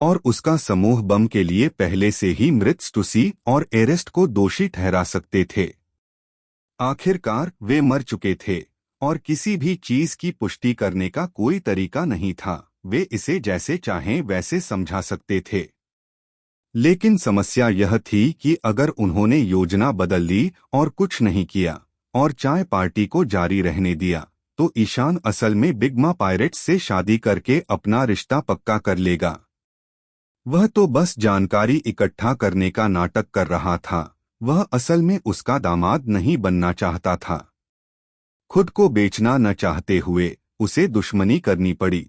और उसका समूह बम के लिए पहले से ही मृत स्टूसी और एरेस्ट को दोषी ठहरा सकते थे। आखिरकार वे मर चुके थे और किसी भी चीज की पुष्टि करने का कोई तरीका नहीं था। वे इसे जैसे चाहें वैसे समझा सकते थे। लेकिन समस्या यह थी कि अगर उन्होंने योजना बदल ली और कुछ नहीं किया और चाय पार्टी को जारी रहने दिया, तो ईशान असल में बिगमा पायरेट्स से शादी करके अपना रिश्ता पक्का कर लेगा। वह तो बस जानकारी इकट्ठा करने का नाटक कर रहा था। वह असल में उसका दामाद नहीं बनना चाहता था। खुद को बेचना न चाहते हुए उसे दुश्मनी करनी पड़ी।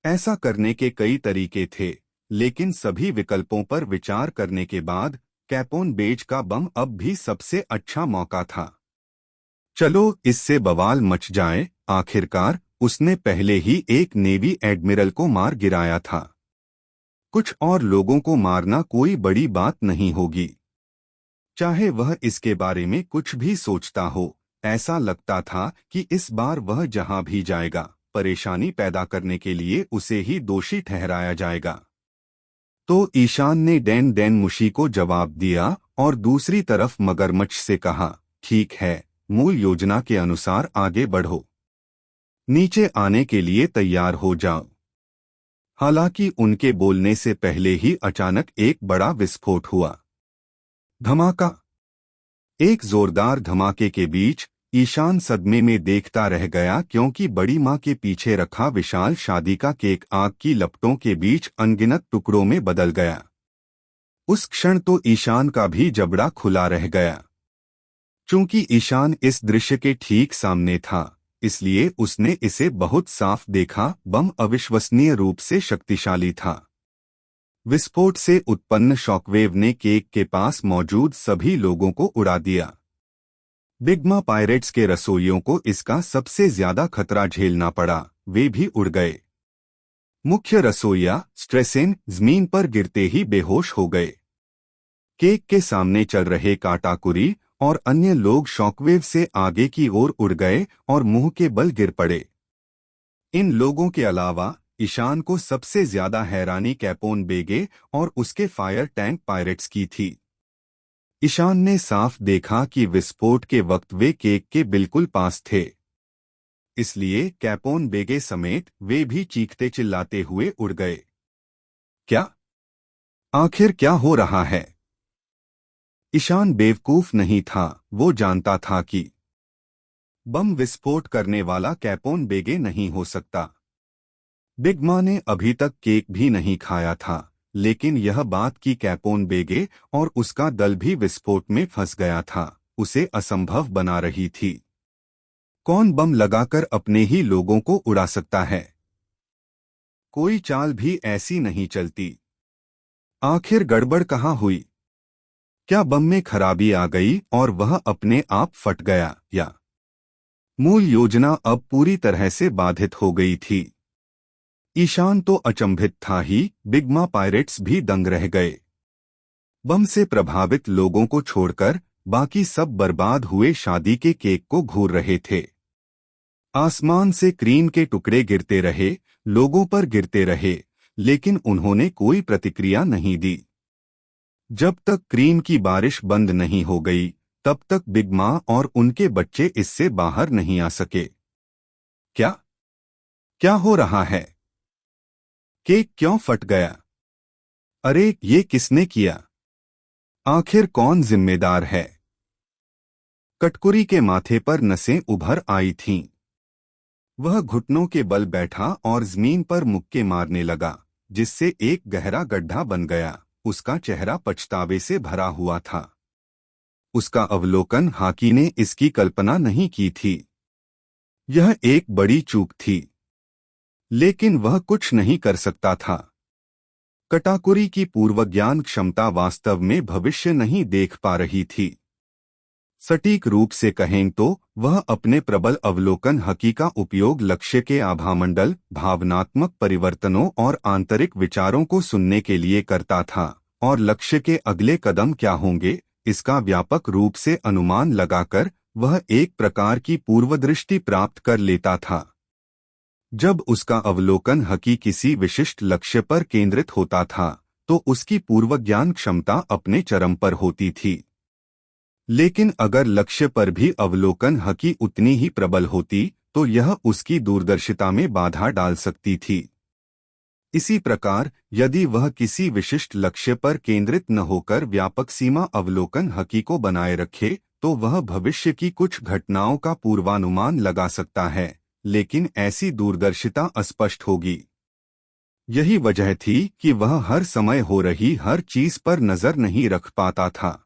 ऐसा करने के कई तरीके थे, लेकिन सभी विकल्पों पर विचार करने के बाद कैपोन बेज का बम अब भी सबसे अच्छा मौका था। चलो इससे बवाल मच जाए। आखिरकार उसने पहले ही एक नेवी एडमिरल को मार गिराया था। कुछ और लोगों को मारना कोई बड़ी बात नहीं होगी, चाहे वह इसके बारे में कुछ भी सोचता हो। ऐसा लगता था कि इस बार वह जहां भी जाएगा, परेशानी पैदा करने के लिए उसे ही दोषी ठहराया जाएगा। तो ईशान ने डैन डैन मुशी को जवाब दिया और दूसरी तरफ मगरमच्छ से कहा, ठीक है, मूल योजना के अनुसार आगे बढ़ो। नीचे आने के लिए तैयार हो जाओ। हालांकि उनके बोलने से पहले ही अचानक एक बड़ा विस्फोट हुआ। धमाका। एक जोरदार धमाके के बीच ईशान सदमे में देखता रह गया, क्योंकि बड़ी मां के पीछे रखा विशाल शादी का केक आग की लपटों के बीच अनगिनत टुकड़ों में बदल गया। उस क्षण तो ईशान का भी जबड़ा खुला रह गया। चूंकि ईशान इस दृश्य के ठीक सामने था, इसलिए उसने इसे बहुत साफ देखा। बम अविश्वसनीय रूप से शक्तिशाली था। विस्फोट से उत्पन्न शॉकवेव ने केक के पास मौजूद सभी लोगों को उड़ा दिया। बिगमा पायरेट्स के रसोइयों को इसका सबसे ज्यादा खतरा झेलना पड़ा। वे भी उड़ गए। मुख्य रसोइया स्ट्रेसेन जमीन पर गिरते ही बेहोश हो गए। केक के सामने चल रहे काटाकुरी और अन्य लोग शॉकवेव से आगे की ओर उड़ गए और मुंह के बल गिर पड़े। इन लोगों के अलावा ईशान को सबसे ज्यादा हैरानी कैपोन बेगे और उसके फायर टैंक पायरेट्स की थी। ईशान ने साफ देखा कि विस्फोट के वक्त वे केक के बिल्कुल पास थे, इसलिए कैपोन बेगे समेत वे भी चीखते चिल्लाते हुए उड़ गए। क्या? आखिर क्या हो रहा है? ईशान बेवकूफ नहीं था। वो जानता था कि बम विस्फोट करने वाला कैपोन बेगे नहीं हो सकता। बिग मां ने अभी तक केक भी नहीं खाया था, लेकिन यह बात कि कैपोन बेगे और उसका दल भी विस्फोट में फंस गया था, उसे असंभव बना रही थी। कौन बम लगाकर अपने ही लोगों को उड़ा सकता है? कोई चाल भी ऐसी नहीं चलती। आखिर गड़बड़ कहाँ हुई? क्या बम में खराबी आ गई और वह अपने आप फट गया, या मूल योजना अब पूरी तरह से बाधित हो गई थी? ईशान तो अचंभित था ही, बिगमा पायरेट्स भी दंग रह गए। बम से प्रभावित लोगों को छोड़कर बाकी सब बर्बाद हुए शादी के केक को घूर रहे थे। आसमान से क्रीम के टुकड़े गिरते रहे, लोगों पर गिरते रहे, लेकिन उन्होंने कोई प्रतिक्रिया नहीं दी। जब तक क्रीम की बारिश बंद नहीं हो गई, तब तक बिग मां और उनके बच्चे इससे बाहर नहीं आ सके। क्या क्या हो रहा है? केक क्यों फट गया? अरे, ये किसने किया? आखिर कौन जिम्मेदार है? कटकुरी के माथे पर नसें उभर आई थीं। वह घुटनों के बल बैठा और जमीन पर मुक्के मारने लगा, जिससे एक गहरा गड्ढा बन गया। उसका चेहरा पछतावे से भरा हुआ था। उसका अवलोकन हाकी ने इसकी कल्पना नहीं की थी। यह एक बड़ी चूक थी, लेकिन वह कुछ नहीं कर सकता था। कटाकुरी की पूर्वज्ञान क्षमता वास्तव में भविष्य नहीं देख पा रही थी। सटीक रूप से कहें तो वह अपने प्रबल अवलोकन हकी का उपयोग लक्ष्य के आभामंडल, भावनात्मक परिवर्तनों और आंतरिक विचारों को सुनने के लिए करता था, और लक्ष्य के अगले कदम क्या होंगे, इसका व्यापक रूप से अनुमान लगाकर वह एक प्रकार की पूर्वदृष्टि प्राप्त कर लेता था। जब उसका अवलोकन हकी किसी विशिष्ट लक्ष्य पर केंद्रित होता था तो उसकी पूर्वज्ञान क्षमता अपने चरम पर होती थी। लेकिन अगर लक्ष्य पर भी अवलोकन हकी उतनी ही प्रबल होती तो यह उसकी दूरदर्शिता में बाधा डाल सकती थी। इसी प्रकार यदि वह किसी विशिष्ट लक्ष्य पर केंद्रित न होकर व्यापक सीमा अवलोकन हकी को बनाए रखे तो वह भविष्य की कुछ घटनाओं का पूर्वानुमान लगा सकता है, लेकिन ऐसी दूरदर्शिता अस्पष्ट होगी। यही वजह थी कि वह हर समय हो रही हर चीज पर नजर नहीं रख पाता था।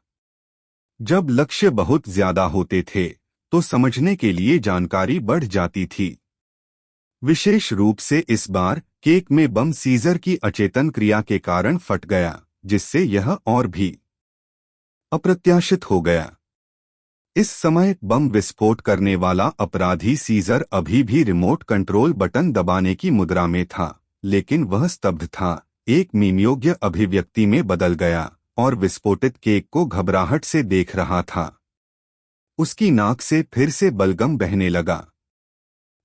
जब लक्ष्य बहुत ज्यादा होते थे तो समझने के लिए जानकारी बढ़ जाती थी। विशेष रूप से इस बार केक में बम सीजर की अचेतन क्रिया के कारण फट गया, जिससे यह और भी अप्रत्याशित हो गया। इस समय बम विस्फोट करने वाला अपराधी सीजर अभी भी रिमोट कंट्रोल बटन दबाने की मुद्रा में था, लेकिन वह स्तब्ध था, एक मीमयोग्य अभिव्यक्ति में बदल गया और विस्फोटित केक को घबराहट से देख रहा था। उसकी नाक से फिर से बलगम बहने लगा।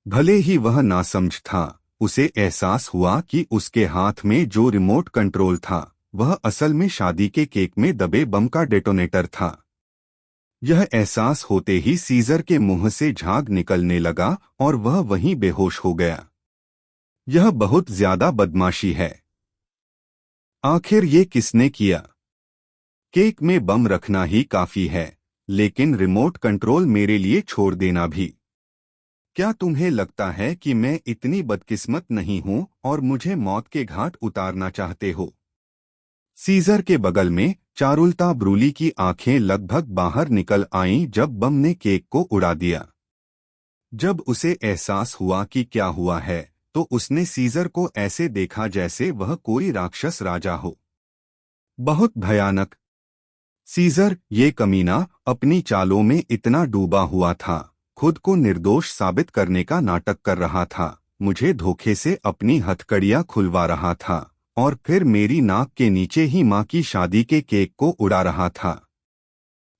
भले ही वह नासमझ था, उसे एहसास हुआ कि उसके हाथ में जो रिमोट कंट्रोल था वह असल में शादी के केक में दबे बम का डेटोनेटर था। यह एहसास होते ही सीजर के मुंह से झाग निकलने लगा और वह वहीं बेहोश हो गया। यह बहुत ज्यादा बदमाशी है। आखिर ये किसने किया? केक में बम रखना ही काफी है, लेकिन रिमोट कंट्रोल मेरे लिए छोड़ देना भी। क्या तुम्हें लगता है कि मैं इतनी बदकिस्मत नहीं हूं और मुझे मौत के घाट उतारना चाहते हो? सीजर के बगल में चारुलता ब्रूली की आंखें लगभग बाहर निकल आईं जब बम ने केक को उड़ा दिया। जब उसे एहसास हुआ कि क्या हुआ है तो उसने सीजर को ऐसे देखा जैसे वह कोई राक्षस राजा हो। बहुत भयानक। सीजर, ये कमीना, अपनी चालों में इतना डूबा हुआ था, खुद को निर्दोष साबित करने का नाटक कर रहा था, मुझे धोखे से अपनी हथकड़ियां खुलवा रहा था और फिर मेरी नाक के नीचे ही मां की शादी के केक को उड़ा रहा था।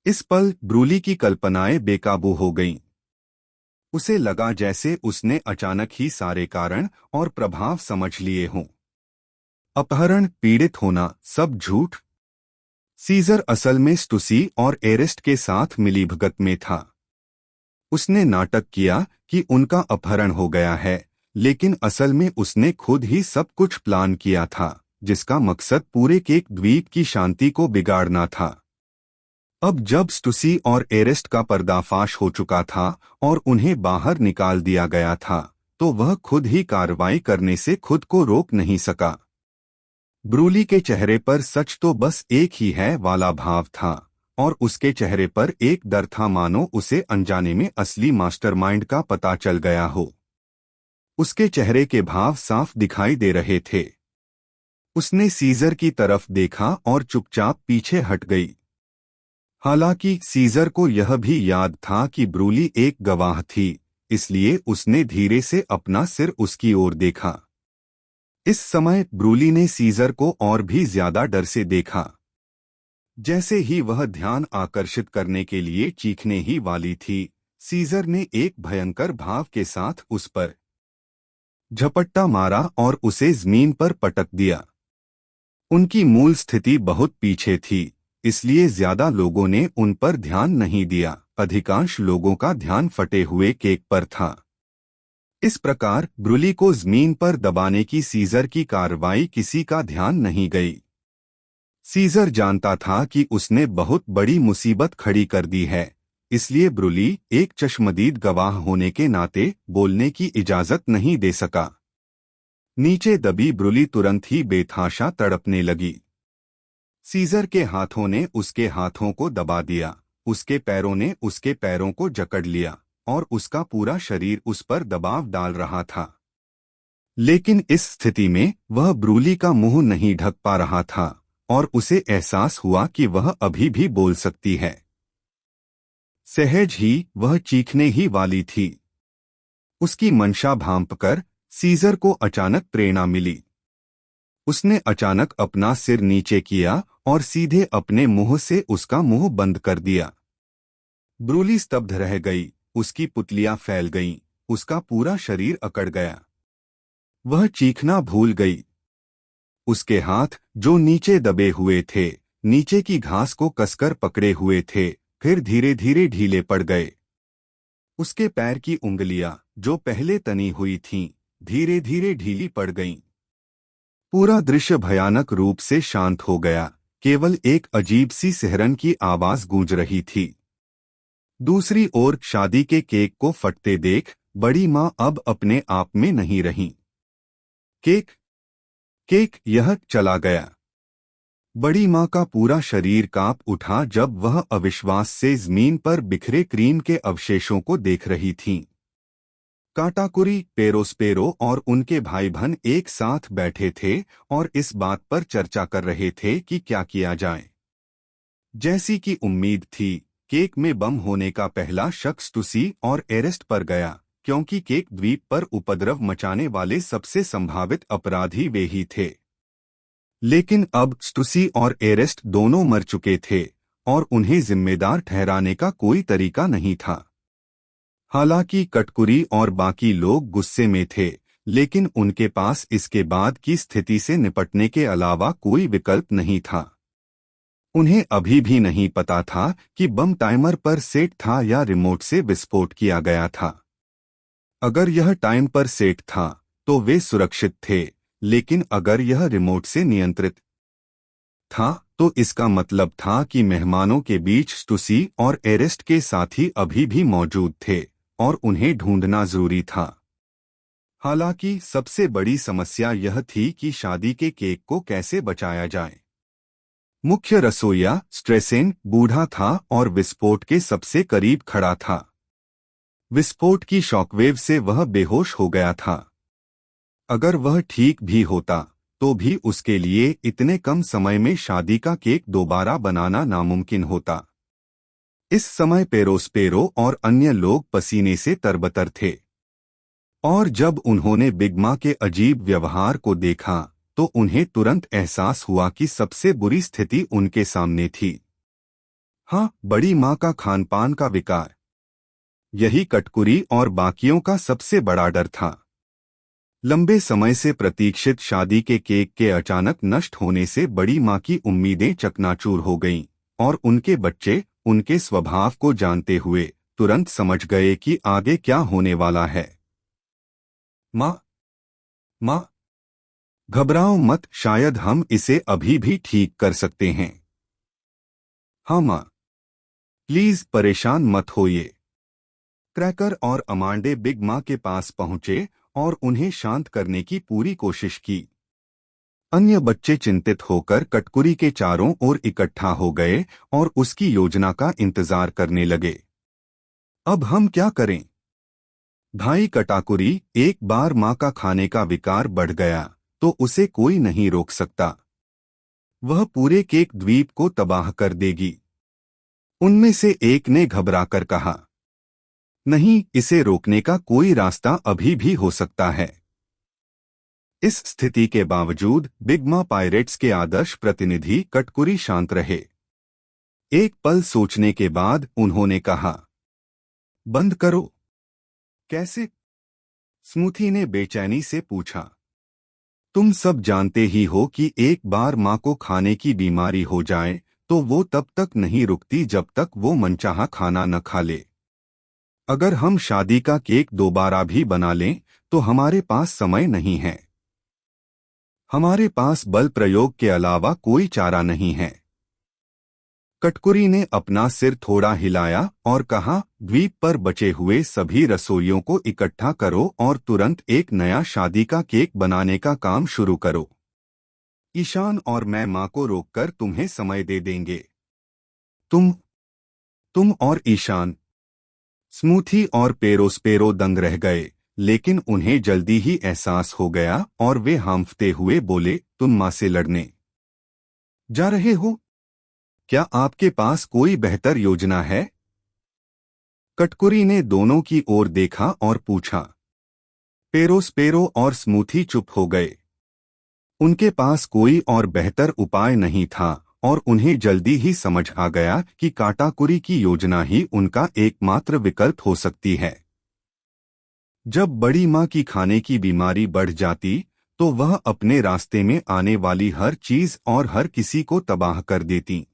इस पल ब्रूली की कल्पनाएं बेकाबू हो गईं। उसे लगा जैसे उसने अचानक ही सारे कारण और प्रभाव समझ लिए हों। अपहरण, पीड़ित होना, सब झूठ। सीजर असल में स्टुसी और एरिस्ट के साथ मिलीभगत में था। उसने नाटक किया कि उनका अपहरण हो गया है, लेकिन असल में उसने खुद ही सब कुछ प्लान किया था, जिसका मकसद पूरे केक द्वीप की शांति को बिगाड़ना था। अब जब स्टुसी और एरिस्ट का पर्दाफाश हो चुका था और उन्हें बाहर निकाल दिया गया था, तो वह खुद ही कार्रवाई करने से खुद को रोक नहीं सका। ब्रूली के चेहरे पर सच तो बस एक ही है वाला भाव था और उसके चेहरे पर एक डर था, मानो उसे अनजाने में असली मास्टरमाइंड का पता चल गया हो। उसके चेहरे के भाव साफ दिखाई दे रहे थे। उसने सीजर की तरफ देखा और चुपचाप पीछे हट गई। हालांकि सीजर को यह भी याद था कि ब्रूली एक गवाह थी, इसलिए उसने धीरे से अपना सिर उसकी ओर देखा। इस समय ब्रूली ने सीजर को और भी ज्यादा डर से देखा। जैसे ही वह ध्यान आकर्षित करने के लिए चीखने ही वाली थी, सीजर ने एक भयंकर भाव के साथ उस पर झपट्टा मारा और उसे जमीन पर पटक दिया। उनकी मूल स्थिति बहुत पीछे थी, इसलिए ज्यादा लोगों ने उन पर ध्यान नहीं दिया। अधिकांश लोगों का ध्यान फटे हुए केक पर था। इस प्रकार ब्रूली को जमीन पर दबाने की सीजर की कार्रवाई किसी का ध्यान नहीं गई। सीजर जानता था कि उसने बहुत बड़ी मुसीबत खड़ी कर दी है, इसलिए ब्रूली, एक चश्मदीद गवाह होने के नाते, बोलने की इजाजत नहीं दे सका। नीचे दबी ब्रूली तुरंत ही बेतहाशा तड़पने लगी। सीजर के हाथों ने उसके हाथों को दबा दिया, उसके पैरों ने उसके पैरों को जकड़ लिया और उसका पूरा शरीर उस पर दबाव डाल रहा था। लेकिन इस स्थिति में वह ब्रूली का मुंह नहीं ढक पा रहा था और उसे एहसास हुआ कि वह अभी भी बोल सकती है। सहज ही वह चीखने ही वाली थी। उसकी मंशा भांपकर सीजर को अचानक प्रेरणा मिली। उसने अचानक अपना सिर नीचे किया और सीधे अपने मुंह से उसका मुंह बंद कर दिया। ब्रूली स्तब्ध रह गई, उसकी पुतलियां फैल गईं, उसका पूरा शरीर अकड़ गया। वह चीखना भूल गई। उसके हाथ, जो नीचे दबे हुए थे, नीचे की घास को कसकर पकड़े हुए थे, फिर धीरे धीरे ढीले पड़ गए। उसके पैर की उंगलियां, जो पहले तनी हुई थीं, धीरे धीरे ढीली पड़ गईं। पूरा दृश्य भयानक रूप से शांत हो गया। केवल एक अजीब सी सिहरन की आवाज गूंज रही थी। दूसरी ओर शादी के केक को फटते देख बड़ी माँ अब अपने आप में नहीं रहीं। केक, केक, यह चला गया। बड़ी माँ का पूरा शरीर कांप उठा जब वह अविश्वास से जमीन पर बिखरे क्रीम के अवशेषों को देख रही थीं। काटाकुरी, पेरोस्पेरो और उनके भाई बहन एक साथ बैठे थे और इस बात पर चर्चा कर रहे थे कि क्या किया जाए। जैसी कि उम्मीद थी, केक में बम होने का पहला शक स्टुसी और एरेस्ट पर गया, क्योंकि केक द्वीप पर उपद्रव मचाने वाले सबसे संभावित अपराधी वे ही थे। लेकिन अब स्टुसी और एरेस्ट दोनों मर चुके थे और उन्हें जिम्मेदार ठहराने का कोई तरीका नहीं था। हालांकि कटकुरी और बाकी लोग गुस्से में थे, लेकिन उनके पास इसके बाद की स्थिति से निपटने के अलावा कोई विकल्प नहीं था। उन्हें अभी भी नहीं पता था कि बम टाइमर पर सेट था या रिमोट से विस्फोट किया गया था। अगर यह टाइम पर सेट था तो वे सुरक्षित थे, लेकिन अगर यह रिमोट से नियंत्रित था तो इसका मतलब था कि मेहमानों के बीच स्टुसी और एरेस्ट के साथी अभी भी मौजूद थे और उन्हें ढूंढना जरूरी था। हालांकि सबसे बड़ी समस्या यह थी कि शादी के केक को कैसे बचाया जाए। मुख्य रसोइया स्ट्रेसेन बूढ़ा था और विस्फोट के सबसे करीब खड़ा था। विस्फोट की शॉकवेव से वह बेहोश हो गया था। अगर वह ठीक भी होता तो भी उसके लिए इतने कम समय में शादी का केक दोबारा बनाना नामुमकिन होता। इस समय पेरोस्पेरो और अन्य लोग पसीने से तरबतर थे, और जब उन्होंने बिग माँ के अजीब व्यवहार को देखा तो उन्हें तुरंत एहसास हुआ कि सबसे बुरी स्थिति उनके सामने थी। हाँ, बड़ी माँ का खानपान का विकार, यही कटकुरी और बाकियों का सबसे बड़ा डर था। लंबे समय से प्रतीक्षित शादी के केक के अचानक नष्ट होने से बड़ी माँ की उम्मीदें चकनाचूर हो गईं, और उनके बच्चे, उनके स्वभाव को जानते हुए, तुरंत समझ गए कि आगे क्या होने वाला है। माँ, माँ, घबराओ मत, शायद हम इसे अभी भी ठीक कर सकते हैं। हाँ माँ, प्लीज परेशान मत होइए। क्रैकर और अमांडे बिग माँ के पास पहुंचे और उन्हें शांत करने की पूरी कोशिश की। अन्य बच्चे चिंतित होकर कटकुरी के चारों ओर इकट्ठा हो गए और उसकी योजना का इंतजार करने लगे। अब हम क्या करें? भाई कटाकुरी, एक बार माँ का खाने का विकार बढ़ गया तो उसे कोई नहीं रोक सकता। वह पूरे केक द्वीप को तबाह कर देगी। उनमें से एक ने घबराकर कहा, नहीं, इसे रोकने का कोई रास्ता अभी भी हो सकता है। इस स्थिति के बावजूद बिग माँ पायरेट्स के आदर्श प्रतिनिधि कटकुरी शांत रहे। एक पल सोचने के बाद उन्होंने कहा, बंद करो। कैसे? स्मूथी ने बेचैनी से पूछा। तुम सब जानते ही हो कि एक बार माँ को खाने की बीमारी हो जाए तो वो तब तक नहीं रुकती जब तक वो मनचाहा खाना न खा ले। अगर हम शादी का केक दोबारा भी बना लें तो हमारे पास समय नहीं है। हमारे पास बल प्रयोग के अलावा कोई चारा नहीं है। कटकुरी ने अपना सिर थोड़ा हिलाया और कहा, द्वीप पर बचे हुए सभी रसोइयों को इकट्ठा करो और तुरंत एक नया शादी का केक बनाने का काम शुरू करो। ईशान और मैं माँ को रोककर तुम्हें समय दे देंगे। तुम और ईशान। स्मूथी और पेरोस्पेरो दंग रह गए, लेकिन उन्हें जल्दी ही एहसास हो गया और वे हांफते हुए बोले, तुम माँ से लड़ने जा रहे हो? क्या आपके पास कोई बेहतर योजना है? कटकुरी ने दोनों की ओर देखा और पूछा। पेरोस्पेरो और स्मूथी चुप हो गए। उनके पास कोई और बेहतर उपाय नहीं था और उन्हें जल्दी ही समझ आ गया कि काटाकुरी की योजना ही उनका एकमात्र विकल्प हो सकती है। जब बड़ी माँ की खाने की बीमारी बढ़ जाती तो वह अपने रास्ते में आने वाली हर चीज और हर किसी को तबाह कर देती।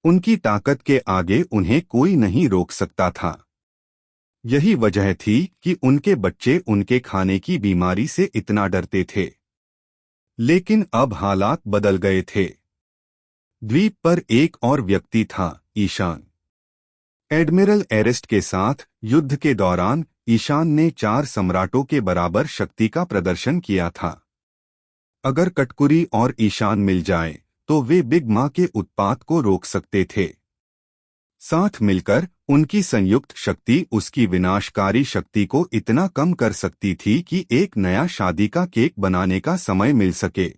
उनकी ताकत के आगे उन्हें कोई नहीं रोक सकता था। यही वजह थी कि उनके बच्चे उनके खाने की बीमारी से इतना डरते थे। लेकिन अब हालात बदल गए थे। द्वीप पर एक और व्यक्ति था, ईशान। एडमिरल एरेस्ट के साथ युद्ध के दौरान ईशान ने 4 सम्राटों के बराबर शक्ति का प्रदर्शन किया था। अगर कटकुरी और ईशान मिल जाए तो वे बिग माँ के उत्पात को रोक सकते थे। साथ मिलकर उनकी संयुक्त शक्ति उसकी विनाशकारी शक्ति को इतना कम कर सकती थी कि एक नया शादी का केक बनाने का समय मिल सके।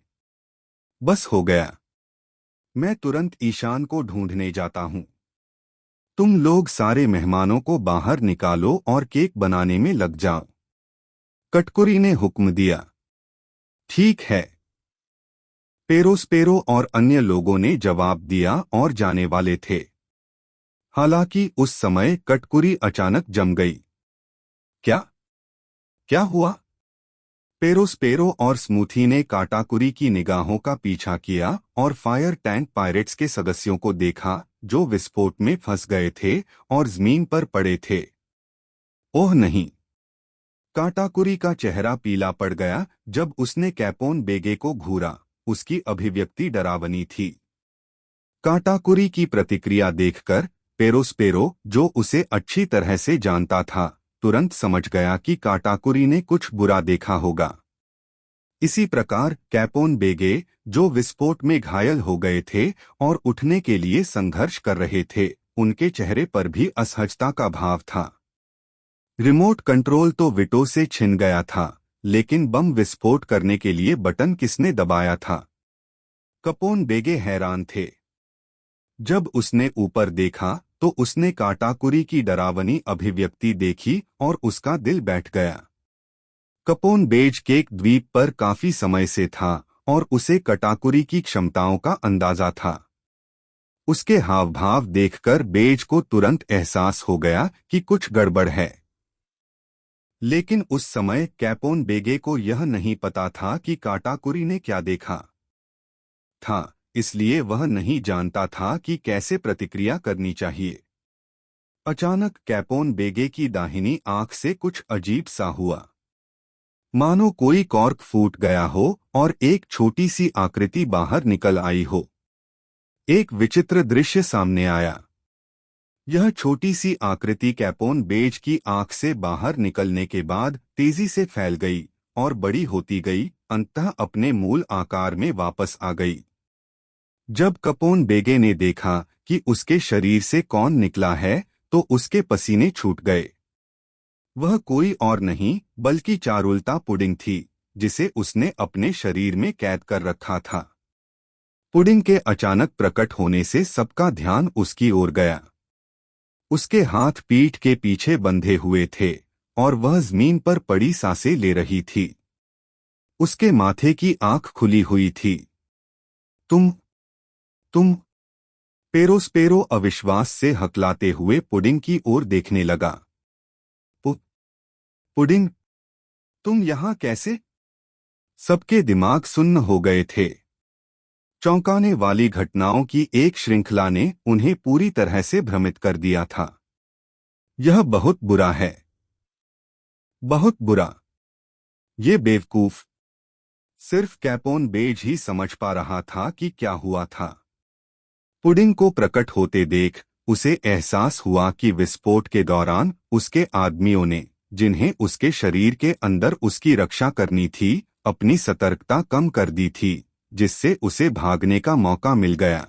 बस हो गया। मैं तुरंत ईशान को ढूंढने जाता हूँ। तुम लोग सारे मेहमानों को बाहर निकालो और केक बनाने में लग जाओ। कटकुरी ने हुक्म दिया। ठीक है। पेरोस्पेरो और अन्य लोगों ने जवाब दिया और जाने वाले थे। हालांकि उस समय कटकुरी अचानक जम गई। क्या क्या हुआ? पेरोस्पेरो और स्मूथी ने काटाकुरी की निगाहों का पीछा किया और फायर टैंक पायरेट्स के सदस्यों को देखा जो विस्फोट में फंस गए थे और जमीन पर पड़े थे। ओह नहीं! काटाकुरी का चेहरा पीला पड़ गया जब उसने कैपोन बेगे को घूरा। उसकी अभिव्यक्ति डरावनी थी। काटाकुरी की प्रतिक्रिया देखकर पेरोस्पेरो, जो उसे अच्छी तरह से जानता था, तुरंत समझ गया कि काटाकुरी ने कुछ बुरा देखा होगा। इसी प्रकार कैपोन बेगे, जो विस्फोट में घायल हो गए थे और उठने के लिए संघर्ष कर रहे थे, उनके चेहरे पर भी असहजता का भाव था। रिमोट कंट्रोल तो विटो से छिन गया था, लेकिन बम विस्फोट करने के लिए बटन किसने दबाया था? कैपोन बेगे हैरान थे। जब उसने ऊपर देखा तो उसने काटाकुरी की डरावनी अभिव्यक्ति देखी और उसका दिल बैठ गया। कैपोन बेज केक द्वीप पर काफी समय से था और उसे काटाकुरी की क्षमताओं का अंदाजा था। उसके हाव भाव देखकर बेज को तुरंत एहसास हो गया कि कुछ गड़बड़ है। लेकिन उस समय कैपोन बेगे को यह नहीं पता था कि काटाकुरी ने क्या देखा था, इसलिए वह नहीं जानता था कि कैसे प्रतिक्रिया करनी चाहिए। अचानक कैपोन बेगे की दाहिनी आंख से कुछ अजीब सा हुआ, मानो कोई कॉर्क फूट गया हो और एक छोटी सी आकृति बाहर निकल आई हो। एक विचित्र दृश्य सामने आया। यह छोटी सी आकृति कैपोन बेज की आंख से बाहर निकलने के बाद तेजी से फैल गई और बड़ी होती गई, अंततः अपने मूल आकार में वापस आ गई। जब कैपोन बेगे ने देखा कि उसके शरीर से कौन निकला है तो उसके पसीने छूट गए। वह कोई और नहीं बल्कि चारुलता पुडिंग थी, जिसे उसने अपने शरीर में कैद कर रखा था। पुडिंग के अचानक प्रकट होने से सबका ध्यान उसकी ओर गया। उसके हाथ पीठ के पीछे बंधे हुए थे और वह जमीन पर पड़ी सांसें ले रही थी। उसके माथे की आंख खुली हुई थी। तुम पेरोस्पेरो अविश्वास से हकलाते हुए पुडिंग की ओर देखने लगा। पुडिंग, तुम यहां कैसे? सबके दिमाग सुन्न हो गए थे। चौंकाने वाली घटनाओं की एक श्रृंखला ने उन्हें पूरी तरह से भ्रमित कर दिया था। यह बहुत बुरा है, बहुत बुरा। ये बेवकूफ। सिर्फ कैपोन बेज ही समझ पा रहा था कि क्या हुआ था। पुडिंग को प्रकट होते देख उसे एहसास हुआ कि विस्फोट के दौरान उसके आदमियों ने, जिन्हें उसके शरीर के अंदर उसकी रक्षा करनी थी, अपनी सतर्कता कम कर दी थी, जिससे उसे भागने का मौका मिल गया।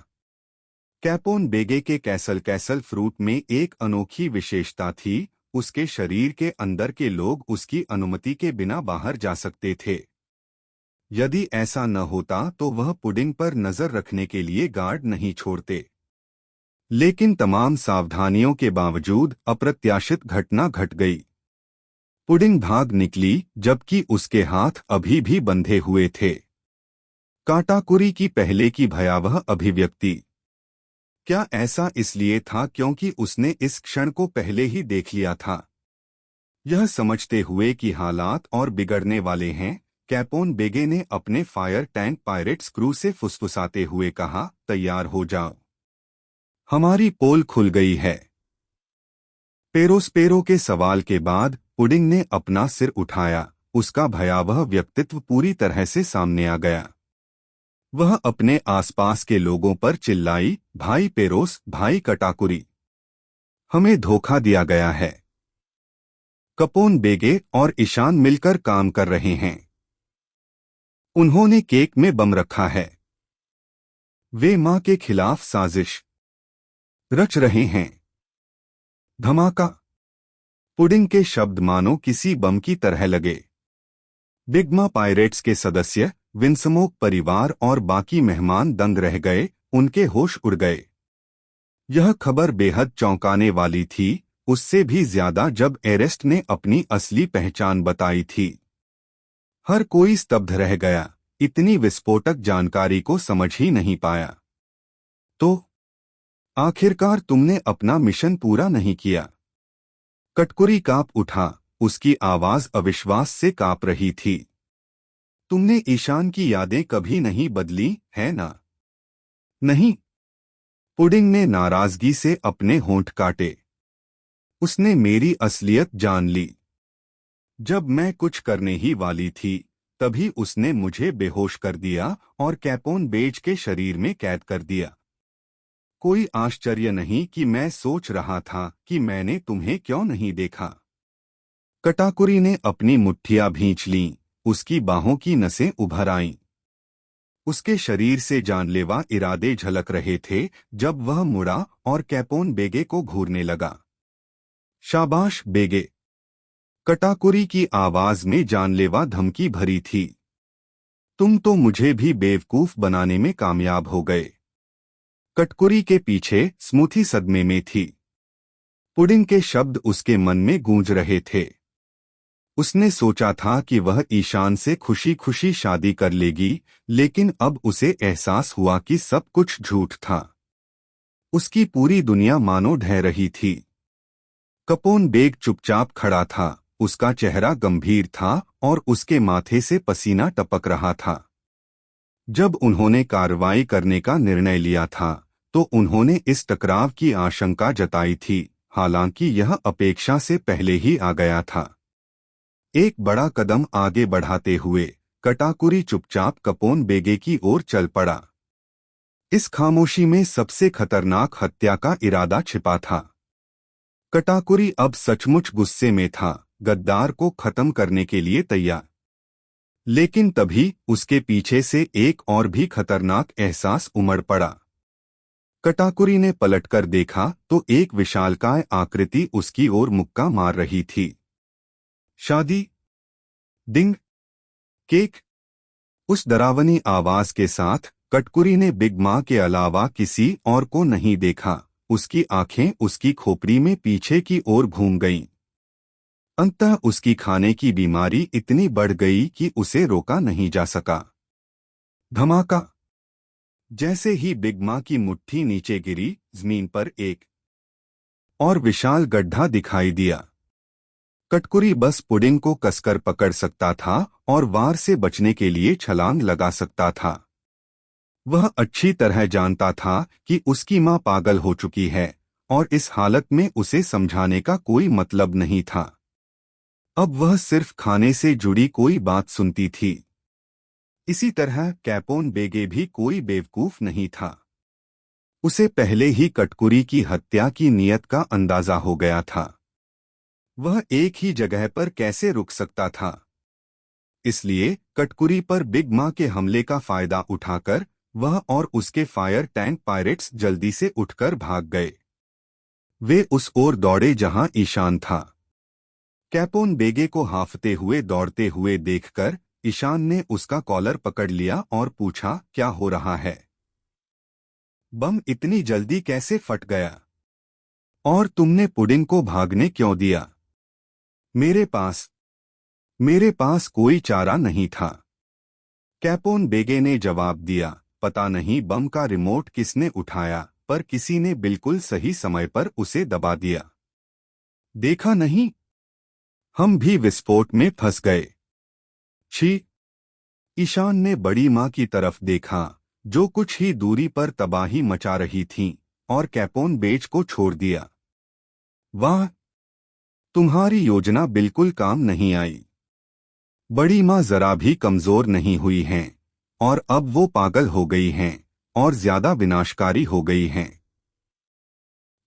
कैपोन बेगे के कैसल फ्रूट में एक अनोखी विशेषता थी, उसके शरीर के अंदर के लोग उसकी अनुमति के बिना बाहर जा सकते थे। यदि ऐसा न होता तो वह पुडिंग पर नजर रखने के लिए गार्ड नहीं छोड़ते। लेकिन तमाम सावधानियों के बावजूद अप्रत्याशित घटना घट गई। पुडिंग भाग निकली जबकि उसके हाथ अभी भी बंधे हुए थे। काटाकुरी की पहले की भयावह अभिव्यक्ति। क्या ऐसा इसलिए था क्योंकि उसने इस क्षण को पहले ही देख लिया था? यह समझते हुए कि हालात और बिगड़ने वाले हैं, कैपोन बेगे ने अपने फायर टैंक पायरेट्स क्रू से फुसफुसाते हुए कहा, तैयार हो जाओ, हमारी पोल खुल गई है। पेरोस्पेरो के सवाल के बाद पुडिंग ने अपना सिर उठाया। उसका भयावह व्यक्तित्व पूरी तरह से सामने आ गया। वह अपने आसपास के लोगों पर चिल्लाई, भाई पेरोस, भाई कटाकुरी, हमें धोखा दिया गया है। कपोन बेगे और ईशान मिलकर काम कर रहे हैं। उन्होंने केक में बम रखा है। वे मां के खिलाफ साजिश रच रहे हैं। धमाका। पुडिंग के शब्द मानो किसी बम की तरह लगे। बिगमा पायरेट्स के सदस्य, विंसमोक परिवार और बाकी मेहमान दंग रह गए, उनके होश उड़ गए। यह खबर बेहद चौंकाने वाली थी, उससे भी ज्यादा जब एरेस्ट ने अपनी असली पहचान बताई थी। हर कोई स्तब्ध रह गया, इतनी विस्फोटक जानकारी को समझ ही नहीं पाया। तो आखिरकार तुमने अपना मिशन पूरा नहीं किया। कटकुरी कांप उठा, उसकी आवाज अविश्वास से कांप रही थी। तुमने ईशान की यादें कभी नहीं बदली, है ना? नहीं। पुडिंग ने नाराजगी से अपने होंठ काटे। उसने मेरी असलियत जान ली। जब मैं कुछ करने ही वाली थी, तभी उसने मुझे बेहोश कर दिया और कैपोन बेज के शरीर में कैद कर दिया। कोई आश्चर्य नहीं कि मैं सोच रहा था कि मैंने तुम्हें क्यों नहीं देखा। कटाकुरी ने अपनी मुट्ठियां भींच लीं, उसकी बाहों की नसें उभर आईं। उसके शरीर से जानलेवा इरादे झलक रहे थे जब वह मुड़ा और कैपोन बेगे को घूरने लगा। शाबाश बेगे। कटाकुरी की आवाज में जानलेवा धमकी भरी थी। तुम तो मुझे भी बेवकूफ बनाने में कामयाब हो गए। कटकुरी के पीछे स्मूथी सदमे में थी। पुडिंग के शब्द उसके मन में गूंज रहे थे। उसने सोचा था कि वह ईशान से खुशी खुशी शादी कर लेगी, लेकिन अब उसे एहसास हुआ कि सब कुछ झूठ था। उसकी पूरी दुनिया मानो ढह रही थी। कपोन बेग चुपचाप खड़ा था, उसका चेहरा गंभीर था और उसके माथे से पसीना टपक रहा था। जब उन्होंने कार्रवाई करने का निर्णय लिया था, तो उन्होंने इस टकराव की आशंका जताई थी, हालांकि यह अपेक्षा से पहले ही आ गया था। एक बड़ा कदम आगे बढ़ाते हुए कटाकुरी चुपचाप कपोन बेगे की ओर चल पड़ा। इस खामोशी में सबसे खतरनाक हत्या का इरादा छिपा था। कटाकुरी अब सचमुच गुस्से में था, गद्दार को खत्म करने के लिए तैयार। लेकिन तभी उसके पीछे से एक और भी खतरनाक एहसास उमड़ पड़ा। कटाकुरी ने पलटकर देखा तो एक विशालकाय आकृति उसकी ओर मुक्का मार रही थी। शादी, डिंग, केक। उस डरावनी आवाज के साथ कटकुरी ने बिग मां के अलावा किसी और को नहीं देखा। उसकी आंखें उसकी खोपड़ी में पीछे की ओर घूम गईं। अंततः उसकी खाने की बीमारी इतनी बढ़ गई कि उसे रोका नहीं जा सका। धमाका। जैसे ही बिग मां की मुट्ठी नीचे गिरी, जमीन पर एक और विशाल गड्ढा दिखाई दिया। कटकुरी बस पुडिंग को कसकर पकड़ सकता था और वार से बचने के लिए छलांग लगा सकता था। वह अच्छी तरह जानता था कि उसकी मां पागल हो चुकी है और इस हालत में उसे समझाने का कोई मतलब नहीं था। अब वह सिर्फ खाने से जुड़ी कोई बात सुनती थी। इसी तरह कैपोन बेगे भी कोई बेवकूफ नहीं था। उसे पहले ही कटकुरी की हत्या की नीयत का अंदाजा हो गया था। वह एक ही जगह पर कैसे रुक सकता था? इसलिए कटकुरी पर बिग मां के हमले का फायदा उठाकर वह और उसके फायर टैंक पायरेट्स जल्दी से उठकर भाग गए। वे उस ओर दौड़े जहां ईशान था। कैपोन बेगे को हांफते हुए दौड़ते हुए देखकर ईशान ने उसका कॉलर पकड़ लिया और पूछा, क्या हो रहा है? बम इतनी जल्दी कैसे फट गया? और तुमने पुडिंग को भागने क्यों दिया? मेरे पास कोई चारा नहीं था। कैपोन बेगे ने जवाब दिया, पता नहीं बम का रिमोट किसने उठाया, पर किसी ने बिल्कुल सही समय पर उसे दबा दिया। देखा नहीं? हम भी विस्फोट में फंस गए। छी! ईशान ने बड़ी माँ की तरफ देखा, जो कुछ ही दूरी पर तबाही मचा रही थीं, और कैपोन बेज को छोड़ दिया। वाह! तुम्हारी योजना बिल्कुल काम नहीं आई। बड़ी माँ जरा भी कमजोर नहीं हुई हैं, और अब वो पागल हो गई हैं, और ज्यादा विनाशकारी हो गई हैं।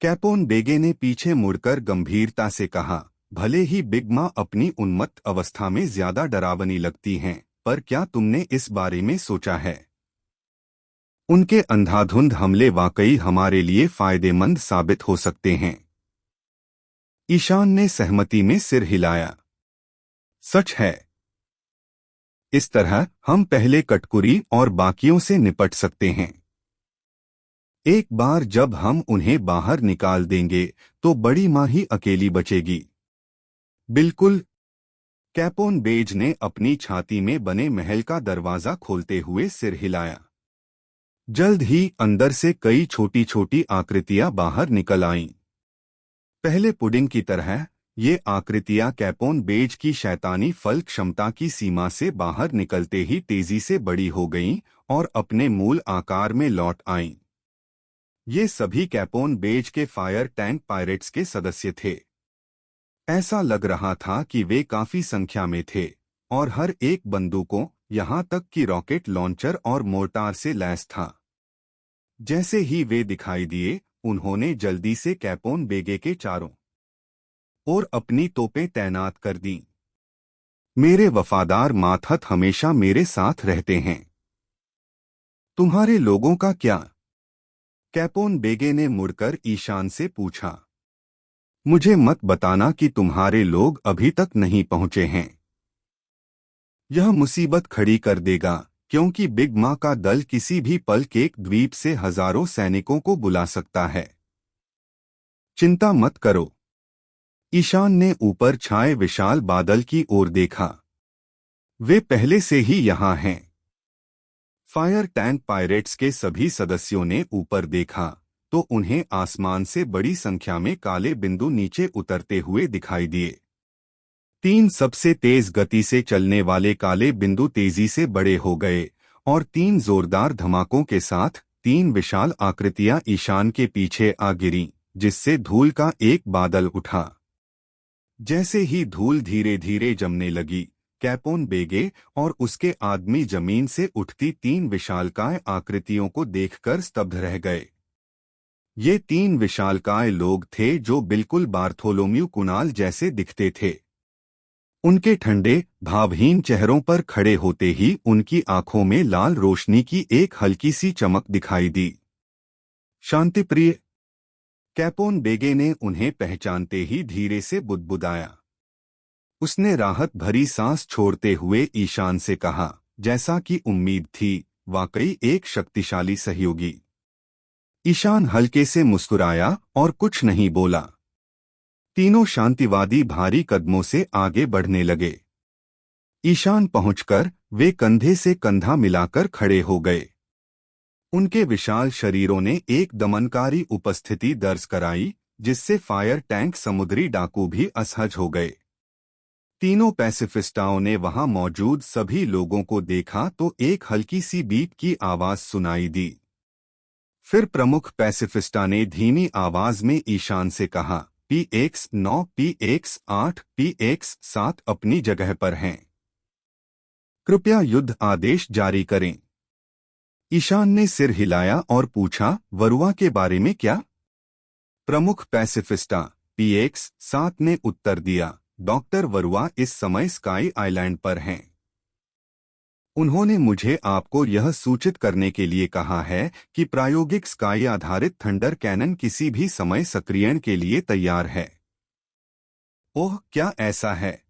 कैपोन बेगे ने पीछे मुड़कर गंभीरता से कहा, भले ही बिग माँ अपनी उन्मत्त अवस्था में ज्यादा डरावनी लगती हैं, पर क्या तुमने इस बारे में सोचा है? उनके अंधाधुंध हमले वाकई हमारे लिए फायदेमंद साबित हो सकते हैं। ईशान ने सहमति में सिर हिलाया। सच है। इस तरह हम पहले कटकुरी और बाकियों से निपट सकते हैं। एक बार जब हम उन्हें बाहर निकाल देंगे तो बड़ी माँ ही अकेली बचेगी। बिल्कुल। कैपोन बेज ने अपनी छाती में बने महल का दरवाजा खोलते हुए सिर हिलाया। जल्द ही अंदर से कई छोटी छोटी आकृतियां बाहर निकल आईं। पहले पुडिंग की तरह ये आकृतियां कैपोन बेज की शैतानी फल क्षमता की सीमा से बाहर निकलते ही तेजी से बड़ी हो गईं और अपने मूल आकार में लौट आईं। ये सभी कैपोन बेज के फायर टैंक पायरेट्स के सदस्य थे। ऐसा लग रहा था कि वे काफी संख्या में थे, और हर एक बंदूकों, यहां तक कि रॉकेट लॉन्चर और मोर्टार से लैस था। जैसे ही वे दिखाई दिए, उन्होंने जल्दी से कैपोन बेगे के चारों ओर अपनी तोपें तैनात कर दीं। मेरे वफादार मातहत हमेशा मेरे साथ रहते हैं। तुम्हारे लोगों का क्या? कैपोन बेगे ने मुड़कर ईशान से पूछा। मुझे मत बताना कि तुम्हारे लोग अभी तक नहीं पहुंचे हैं। यह मुसीबत खड़ी कर देगा, क्योंकि बिग माँ का दल किसी भी पल केक द्वीप से हजारों सैनिकों को बुला सकता है। चिंता मत करो। ईशान ने ऊपर छाए विशाल बादल की ओर देखा। वे पहले से ही यहाँ हैं। फायर टैंक पायरेट्स के सभी सदस्यों ने ऊपर देखा तो उन्हें आसमान से बड़ी संख्या में काले बिंदु नीचे उतरते हुए दिखाई दिए। 3 सबसे तेज गति से चलने वाले काले बिंदु तेजी से बड़े हो गए, और 3 जोरदार धमाकों के साथ 3 विशाल आकृतियां ईशान के पीछे आ गिरीं, जिससे धूल का एक बादल उठा। जैसे ही धूल धीरे धीरे जमने लगी, कैपोन बेगे और उसके आदमी जमीन से उठती 3 विशालकाय आकृतियों को देखकर स्तब्ध रह गए। ये 3 विशालकाय लोग थे जो बिल्कुल बार्थोलोम्यू कुनाल जैसे दिखते थे। उनके ठंडे, भावहीन चेहरों पर खड़े होते ही उनकी आंखों में लाल रोशनी की एक हल्की सी चमक दिखाई दी। शांतिप्रिय। कैपोन बेगे ने उन्हें पहचानते ही धीरे से बुदबुदाया। उसने राहत भरी सांस छोड़ते हुए ईशान से कहा, जैसा कि उम्मीद थी, वाकई एक शक्तिशाली सहयोगी। ईशान हल्के से मुस्कुराया और कुछ नहीं बोला। तीनों शांतिवादी भारी कदमों से आगे बढ़ने लगे। ईशान पहुंचकर वे कंधे से कंधा मिलाकर खड़े हो गए। उनके विशाल शरीरों ने एक दमनकारी उपस्थिति दर्ज कराई, जिससे फायर टैंक समुद्री डाकू भी असहज हो गए। तीनों पैसिफिस्टाओं ने वहां मौजूद सभी लोगों को देखा तो एक हल्की सी बीप की आवाज सुनाई दी। फिर प्रमुख पैसिफिस्टा ने धीमी आवाज में ईशान से कहा, PX9, PX8, PX7 अपनी जगह पर हैं। कृपया युद्ध आदेश जारी करें। ईशान ने सिर हिलाया और पूछा, वरुआ के बारे में क्या? प्रमुख पैसिफिस्टा PX7 ने उत्तर दिया, डॉक्टर वरुआ इस समय स्काई आइलैंड पर हैं। उन्होंने मुझे आपको यह सूचित करने के लिए कहा है कि प्रायोगिक स्काई आधारित थंडर कैनन किसी भी समय सक्रियण के लिए तैयार है। ओह, क्या ऐसा है?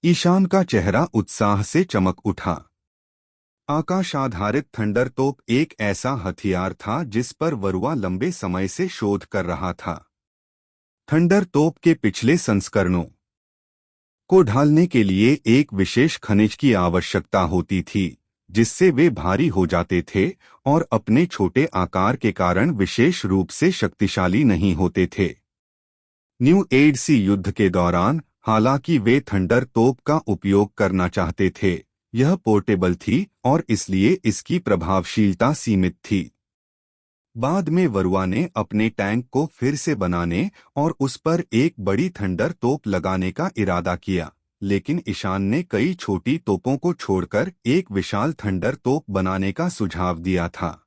ईशान का चेहरा उत्साह से चमक उठा। आकाश आधारित थंडर तोप एक ऐसा हथियार था जिस पर वरुआ लंबे समय से शोध कर रहा था। थंडर तोप के पिछले संस्करणों को ढालने के लिए एक विशेष खनिज की आवश्यकता होती थी, जिससे वे भारी हो जाते थे और अपने छोटे आकार के कारण विशेष रूप से शक्तिशाली नहीं होते थे। न्यू एज सी युद्ध के दौरान हालांकि वे थंडर तोप का उपयोग करना चाहते थे, यह पोर्टेबल थी और इसलिए इसकी प्रभावशीलता सीमित थी। बाद में वरुआ ने अपने टैंक को फिर से बनाने और उस पर एक बड़ी थंडर तोप लगाने का इरादा किया, लेकिन ईशान ने कई छोटी तोपों को छोड़कर एक विशाल थंडर तोप बनाने का सुझाव दिया था।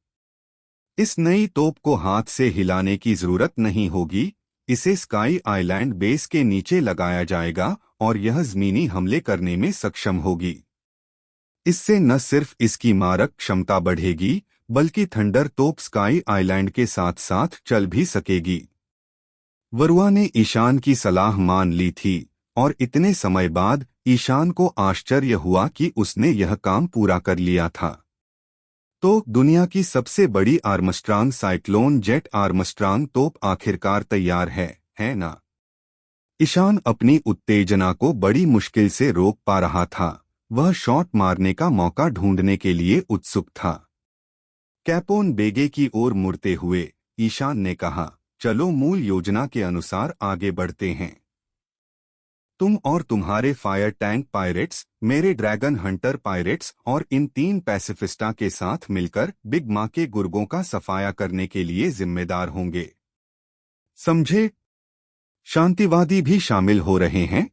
इस नई तोप को हाथ से हिलाने की जरूरत नहीं होगी, इसे स्काई आइलैंड बेस के नीचे लगाया जाएगा और यह जमीनी हमले करने में सक्षम होगी। इससे न सिर्फ इसकी मारक क्षमता बढ़ेगी, बल्कि थंडर तोप स्काई आइलैंड के साथ साथ चल भी सकेगी। वरुआ ने ईशान की सलाह मान ली थी और इतने समय बाद ईशान को आश्चर्य हुआ कि उसने यह काम पूरा कर लिया था। तो दुनिया की सबसे बड़ी आर्मस्ट्रांग साइक्लोन जेट आर्मस्ट्रांग तोप आखिरकार तैयार है ना? ईशान अपनी उत्तेजना को बड़ी मुश्किल से रोक पा रहा था। वह शॉट मारने का मौका ढूंढने के लिए उत्सुक था। कैपोन बेगे की ओर मुड़ते हुए ईशान ने कहा, चलो मूल योजना के अनुसार आगे बढ़ते हैं। तुम और तुम्हारे फायर टैंक पायरेट्स मेरे ड्रैगन हंटर पायरेट्स और इन 3 पैसिफिस्टा के साथ मिलकर बिग माँ के गुर्गों का सफाया करने के लिए जिम्मेदार होंगे। समझे? शांतिवादी भी शामिल हो रहे हैं?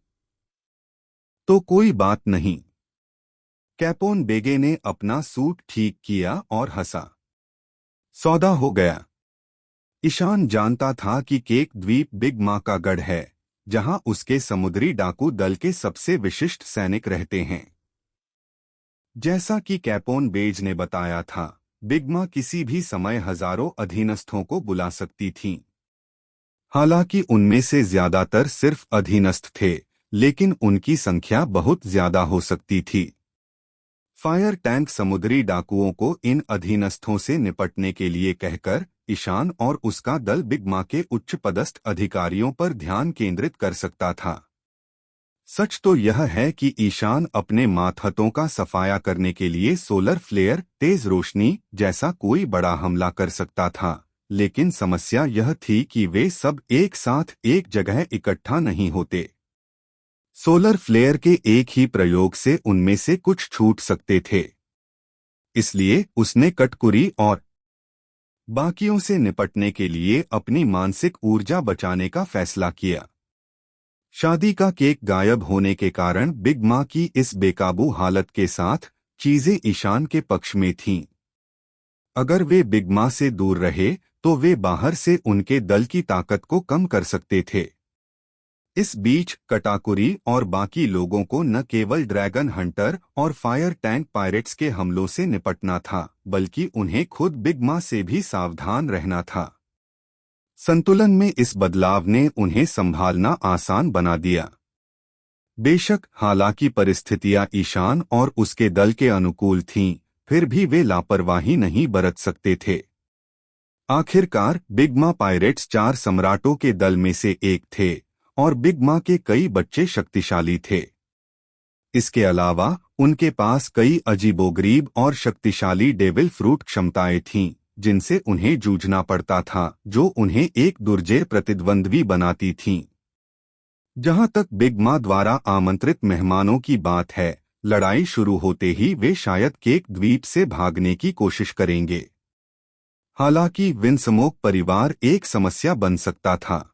तो कोई बात नहीं। कैपोन बेगे ने अपना सूट ठीक किया और हंसा। सौदा हो गया। ईशान जानता था कि केक द्वीप बिग माँ का गढ़ है, जहां उसके समुद्री डाकू दल के सबसे विशिष्ट सैनिक रहते हैं। जैसा कि कैपोन बेज ने बताया था, बिग माँ किसी भी समय हजारों अधीनस्थों को बुला सकती थीं। हालांकि उनमें से ज्यादातर सिर्फ अधीनस्थ थे, लेकिन उनकी संख्या बहुत ज्यादा हो सकती थी। फायर टैंक समुद्री डाकुओं को इन अधीनस्थों से निपटने के लिए कहकर ईशान और उसका दल बिग माँ के उच्च पदस्थ अधिकारियों पर ध्यान केंद्रित कर सकता था। सच तो यह है कि ईशान अपने मातहतों का सफाया करने के लिए सोलर फ्लेयर, तेज रोशनी जैसा कोई बड़ा हमला कर सकता था, लेकिन समस्या यह थी कि वे सब एक साथ एक जगह इकट्ठा नहीं होते। सोलर फ्लेयर के एक ही प्रयोग से उनमें से कुछ छूट सकते थे। इसलिए उसने कटकुरी और बाकियों से निपटने के लिए अपनी मानसिक ऊर्जा बचाने का फैसला किया। शादी का केक गायब होने के कारण बिग माँ की इस बेकाबू हालत के साथ चीजें ईशान के पक्ष में थीं। अगर वे बिग माँ से दूर रहे तो वे बाहर से उनके दल की ताकत को कम कर सकते थे। इस बीच कटाकुरी और बाकी लोगों को न केवल ड्रैगन हंटर और फायर टैंक पायरेट्स के हमलों से निपटना था, बल्कि उन्हें खुद बिग माँ से भी सावधान रहना था। संतुलन में इस बदलाव ने उन्हें संभालना आसान बना दिया। बेशक हालांकि परिस्थितियां ईशान और उसके दल के अनुकूल थीं, फिर भी वे लापरवाही नहीं बरत सकते थे। आखिरकार बिग माँ पायरेट्स 4 सम्राटों के दल में से एक थे और बिग माँ के कई बच्चे शक्तिशाली थे। इसके अलावा उनके पास कई अजीबोगरीब और शक्तिशाली डेविल फ्रूट क्षमताएं थीं, जिनसे उन्हें जूझना पड़ता था, जो उन्हें एक दुर्जय प्रतिद्वंद्वी बनाती थीं। जहां तक बिग माँ द्वारा आमंत्रित मेहमानों की बात है, लड़ाई शुरू होते ही वे शायद केक द्वीप से भागने की कोशिश करेंगे। हालांकि विंसमोक परिवार एक समस्या बन सकता था।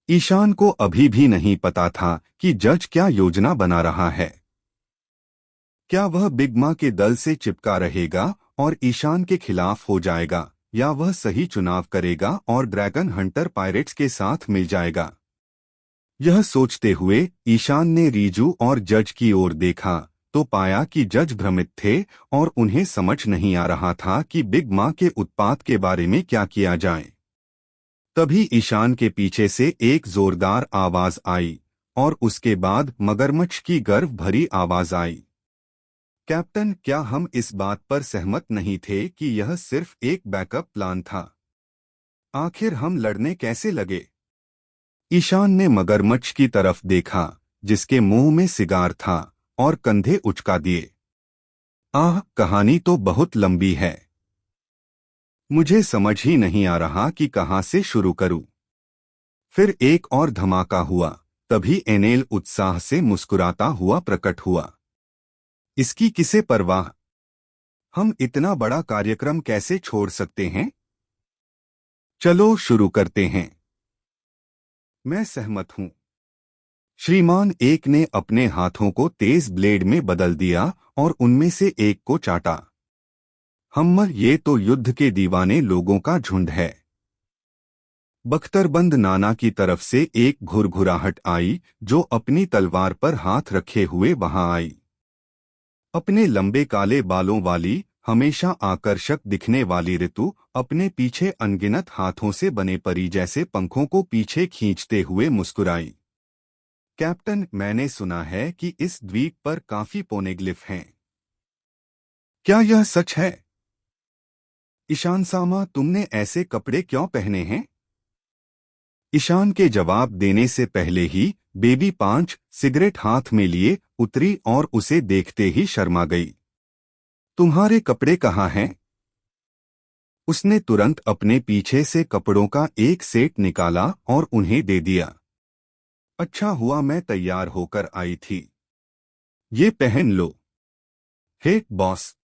ईशान को अभी भी नहीं पता था कि जज क्या योजना बना रहा है। क्या वह बिग माँ के दल से चिपका रहेगा और ईशान के खिलाफ हो जाएगा, या वह सही चुनाव करेगा और ड्रैगन हंटर पायरेट्स के साथ मिल जाएगा? यह सोचते हुए ईशान ने रीजू और जज की ओर देखा तो पाया कि जज भ्रमित थे और उन्हें समझ नहीं आ रहा था कि बिग माँ के उत्पात के बारे में क्या किया जाए। तभी ईशान के पीछे से एक जोरदार आवाज आई और उसके बाद मगरमच्छ की गर्व भरी आवाज आई, कैप्टन, क्या हम इस बात पर सहमत नहीं थे कि यह सिर्फ एक बैकअप प्लान था? आखिर हम लड़ने कैसे लगे? ईशान ने मगरमच्छ की तरफ देखा, जिसके मुंह में सिगार था, और कंधे उचका दिए। कहानी तो बहुत लंबी है। मुझे समझ ही नहीं आ रहा कि कहां से शुरू करूं। फिर एक और धमाका हुआ, तभी एनेल उत्साह से मुस्कुराता हुआ प्रकट हुआ। इसकी किसे परवाह? हम इतना बड़ा कार्यक्रम कैसे छोड़ सकते हैं? चलो शुरू करते हैं। मैं सहमत हूं। श्रीमान एक ने अपने हाथों को तेज ब्लेड में बदल दिया और उनमें से एक को चाटा। हम्म, ये तो युद्ध के दीवाने लोगों का झुंड है। बख्तरबंद नाना की तरफ से एक घुरघुराहट आई, जो अपनी तलवार पर हाथ रखे हुए वहां आई। अपने लंबे काले बालों वाली, हमेशा आकर्षक दिखने वाली ऋतु अपने पीछे अनगिनत हाथों से बने परी जैसे पंखों को पीछे खींचते हुए मुस्कुराई। कैप्टन, मैंने सुना है कि इस द्वीप पर काफी पोनेग्लिफ हैं। क्या यह सच है? ईशान सामा, तुमने ऐसे कपड़े क्यों पहने हैं? ईशान के जवाब देने से पहले ही बेबी 5 सिगरेट हाथ में लिए उतरी और उसे देखते ही शर्मा गई। तुम्हारे कपड़े कहाँ हैं? उसने तुरंत अपने पीछे से कपड़ों का एक सेट निकाला और उन्हें दे दिया। अच्छा हुआ मैं तैयार होकर आई थी। ये पहन लो। हे बॉस,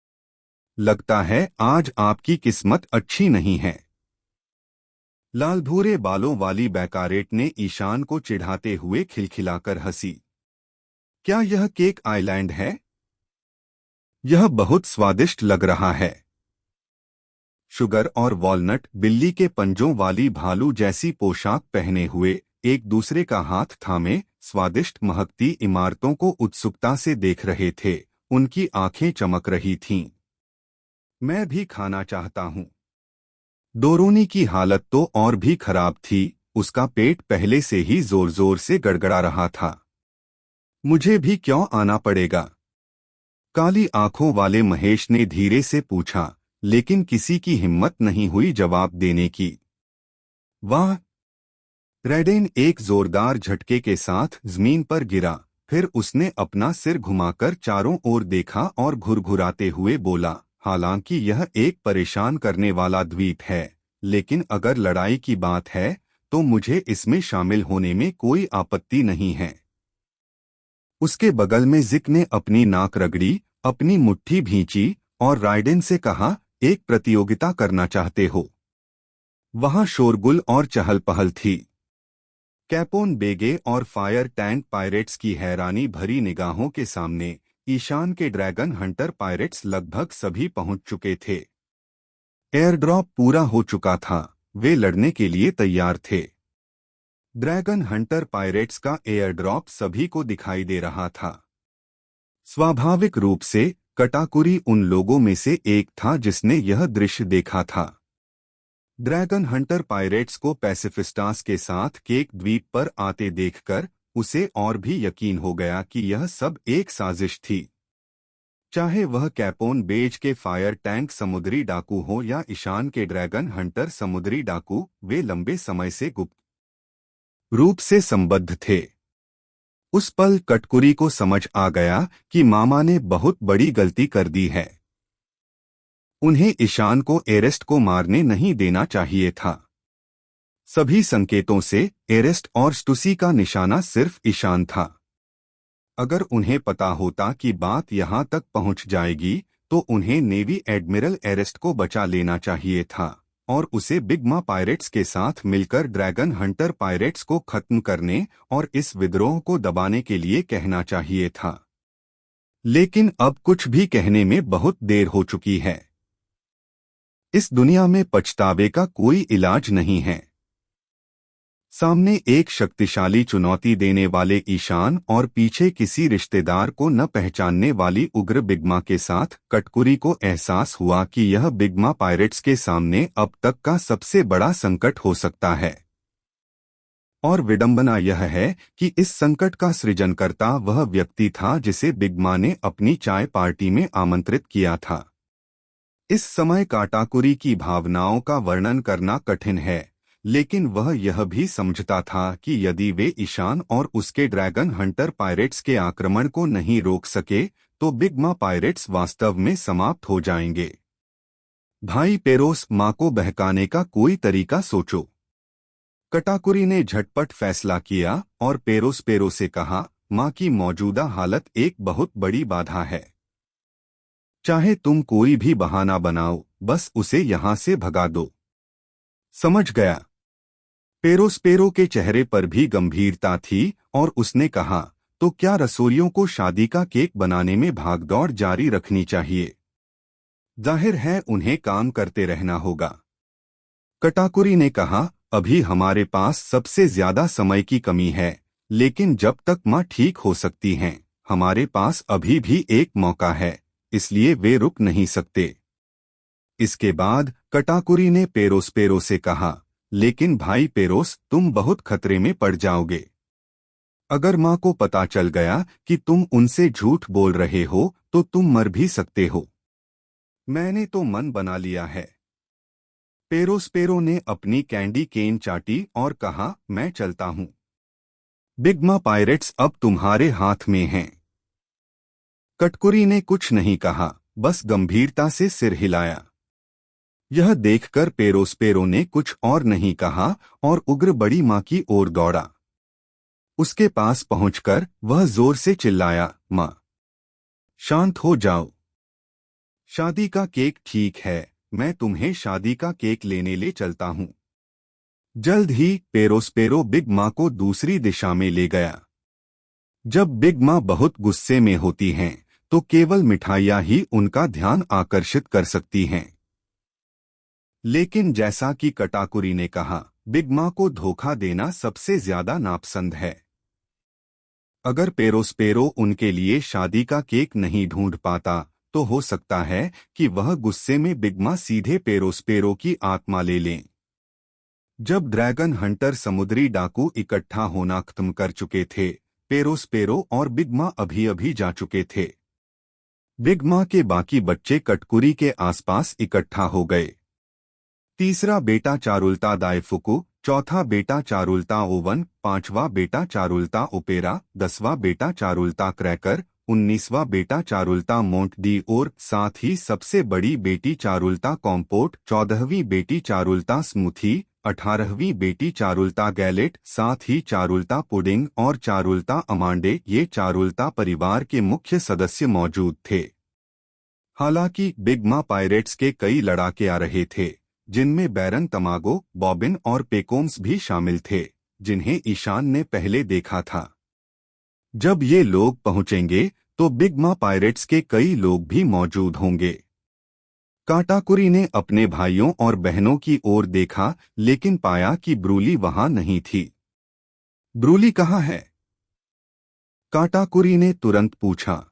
लगता है आज आपकी किस्मत अच्छी नहीं है। लाल भूरे बालों वाली बैकारेट ने ईशान को चिढ़ाते हुए खिलखिलाकर हंसी। क्या यह केक आइलैंड है? यह बहुत स्वादिष्ट लग रहा है। शुगर और वॉलनट बिल्ली के पंजों वाली भालू जैसी पोशाक पहने हुए एक दूसरे का हाथ थामे स्वादिष्ट महकती इमारतों को उत्सुकता से देख रहे थे। उनकी आंखें चमक रही थीं। मैं भी खाना चाहता हूं। डोरोनी की हालत तो और भी खराब थी, उसका पेट पहले से ही जोर जोर से गड़गड़ा रहा था। मुझे भी क्यों आना पड़ेगा? काली आंखों वाले महेश ने धीरे से पूछा, लेकिन किसी की हिम्मत नहीं हुई जवाब देने की। वाह! रेडेन एक जोरदार झटके के साथ जमीन पर गिरा, फिर उसने अपना सिर घुमाकर चारों ओर देखा और घुरघुराते हुए बोला, हालांकि यह एक परेशान करने वाला द्वीप है, लेकिन अगर लड़ाई की बात है तो मुझे इसमें शामिल होने में कोई आपत्ति नहीं है। उसके बगल में जिक ने अपनी नाक रगड़ी, अपनी मुट्ठी भींची और राइडेन से कहा, एक प्रतियोगिता करना चाहते हो? वहां शोरगुल और चहल पहल थी। कैपोन बेगे और फायर टैंक पायरेट्स की हैरानी भरी निगाहों के सामने ईशान के ड्रैगन हंटर पायरेट्स लगभग सभी पहुंच चुके थे। एयरड्रॉप पूरा हो चुका था, वे लड़ने के लिए तैयार थे। ड्रैगन हंटर पायरेट्स का एयरड्रॉप सभी को दिखाई दे रहा था। स्वाभाविक रूप से कटाकुरी उन लोगों में से एक था जिसने यह दृश्य देखा था। ड्रैगन हंटर पायरेट्स को पैसिफिस्टास के साथ केक द्वीप पर आते देखकर उसे और भी यकीन हो गया कि यह सब एक साजिश थी। चाहे वह कैपोन बेज के फायर टैंक समुद्री डाकू हो या ईशान के ड्रैगन हंटर समुद्री डाकू, वे लंबे समय से गुप्त रूप से संबद्ध थे। उस पल कटकुरी को समझ आ गया कि मामा ने बहुत बड़ी गलती कर दी है। उन्हें ईशान को एरेस्ट को मारने नहीं देना चाहिए था। सभी संकेतों से एरेस्ट और स्टुसी का निशाना सिर्फ ईशान था। अगर उन्हें पता होता कि बात यहां तक पहुंच जाएगी, तो उन्हें नेवी एडमिरल एरेस्ट को बचा लेना चाहिए था और उसे बिगमा पायरेट्स के साथ मिलकर ड्रैगन हंटर पायरेट्स को खत्म करने और इस विद्रोह को दबाने के लिए कहना चाहिए था। लेकिन अब कुछ भी कहने में बहुत देर हो चुकी है। इस दुनिया में पछतावे का कोई इलाज नहीं है। सामने एक शक्तिशाली चुनौती देने वाले ईशान और पीछे किसी रिश्तेदार को न पहचानने वाली उग्र बिगमा के साथ कटकुरी को एहसास हुआ कि यह बिगमा पायरेट्स के सामने अब तक का सबसे बड़ा संकट हो सकता है। और विडंबना यह है कि इस संकट का सृजनकर्ता वह व्यक्ति था जिसे बिगमा ने अपनी चाय पार्टी में आमंत्रित किया था। इस समय काटाकुरी की भावनाओं का वर्णन करना कठिन है, लेकिन वह यह भी समझता था कि यदि वे ईशान और उसके ड्रैगन हंटर पायरेट्स के आक्रमण को नहीं रोक सके, तो बिगमा पायरेट्स वास्तव में समाप्त हो जाएंगे। भाई पेरोस, मां को बहकाने का कोई तरीका सोचो। कटाकुरी ने झटपट फैसला किया और पेरोस्पेरो से कहा, माँ की मौजूदा हालत एक बहुत बड़ी बाधा है। चाहे तुम कोई भी बहाना बनाओ, बस उसे यहाँ से भगा दो। समझ गया। पेरोस्पेरो के चेहरे पर भी गंभीरता थी और उसने कहा, तो क्या रसोइयों को शादी का केक बनाने में भागदौड़ जारी रखनी चाहिए? जाहिर है उन्हें काम करते रहना होगा। कटाकुरी ने कहा, अभी हमारे पास सबसे ज्यादा समय की कमी है, लेकिन जब तक माँ ठीक हो सकती हैं, हमारे पास अभी भी एक मौका है, इसलिए वे रुक नहीं सकते। इसके बाद कटाकुरी ने पेरोस्पेरो से कहा, लेकिन भाई पेरोस, तुम बहुत खतरे में पड़ जाओगे। अगर माँ को पता चल गया कि तुम उनसे झूठ बोल रहे हो तो तुम मर भी सकते हो। मैंने तो मन बना लिया है। पेरोस्पेरो ने अपनी कैंडी केन चाटी और कहा, मैं चलता हूँ। बिगमा पायरेट्स अब तुम्हारे हाथ में हैं। कटकुरी ने कुछ नहीं कहा, बस गंभीरता से सिर हिलाया। यह देखकर पेरोस्पेरो ने कुछ और नहीं कहा और उग्र बड़ी माँ की ओर दौड़ा। उसके पास पहुंचकर वह जोर से चिल्लाया, माँ, शांत हो जाओ। शादी का केक ठीक है, मैं तुम्हें शादी का केक लेने ले चलता हूँ। जल्द ही पेरोस्पेरो बिग माँ को दूसरी दिशा में ले गया। जब बिग माँ बहुत गुस्से में होती हैं, तो केवल मिठाइयाँ ही उनका ध्यान आकर्षित कर सकती हैं। लेकिन जैसा कि कटाकुरी ने कहा, बिग माँ को धोखा देना सबसे ज्यादा नापसंद है। अगर पेरोस्पेरो उनके लिए शादी का केक नहीं ढूंढ पाता, तो हो सकता है कि वह गुस्से में बिग माँ सीधे पेरोस्पेरो की आत्मा ले लें। जब ड्रैगन हंटर समुद्री डाकू इकट्ठा होना खत्म कर चुके थे, पेरोस्पेरो और बिग माँ अभी अभी जा चुके थे। बिग माँ के बाकी बच्चे कटकुरी के आसपास इकट्ठा हो गए। तीसरा बेटा चारुलता दायफुकु, चौथा बेटा चारुलता ओवन, पांचवा बेटा चारुलता ओपेरा, 10वां बेटा चारुलता क्रैकर, 19वां बेटा चारुलता मोंट डी और साथ ही सबसे बड़ी बेटी चारुलता कॉम्पोट, 14वीं बेटी चारुलता स्मूथी, 18वीं बेटी चारुलता गैलेट, साथ ही चारुलता पुडिंग और चारुलता अमांडे, ये चारुलता परिवार के मुख्य सदस्य मौजूद थे। हालांकि बिग माँ पायरेट्स के कई लड़ाके आ रहे थे, जिनमें बैरन तमागो, बॉबिन और पेकोम्स भी शामिल थे, जिन्हें ईशान ने पहले देखा था। जब ये लोग पहुंचेंगे तो बिग माँ पायरेट्स के कई लोग भी मौजूद होंगे। काटाकुरी ने अपने भाइयों और बहनों की ओर देखा, लेकिन पाया कि ब्रूली वहां नहीं थी। ब्रूली कहाँ है? काटाकुरी ने तुरंत पूछा।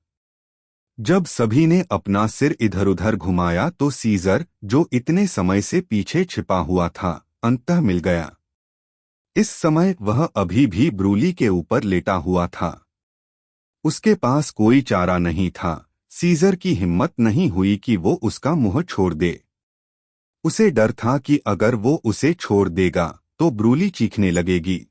जब सभी ने अपना सिर इधर-उधर घुमाया तो सीजर, जो इतने समय से पीछे छिपा हुआ था, अंततः मिल गया। इस समय वह अभी भी ब्रूली के ऊपर लेटा हुआ था। उसके पास कोई चारा नहीं था। सीजर की हिम्मत नहीं हुई कि वो उसका मुंह छोड़ दे। उसे डर था कि अगर वो उसे छोड़ देगा तो ब्रूली चीखने लगेगी।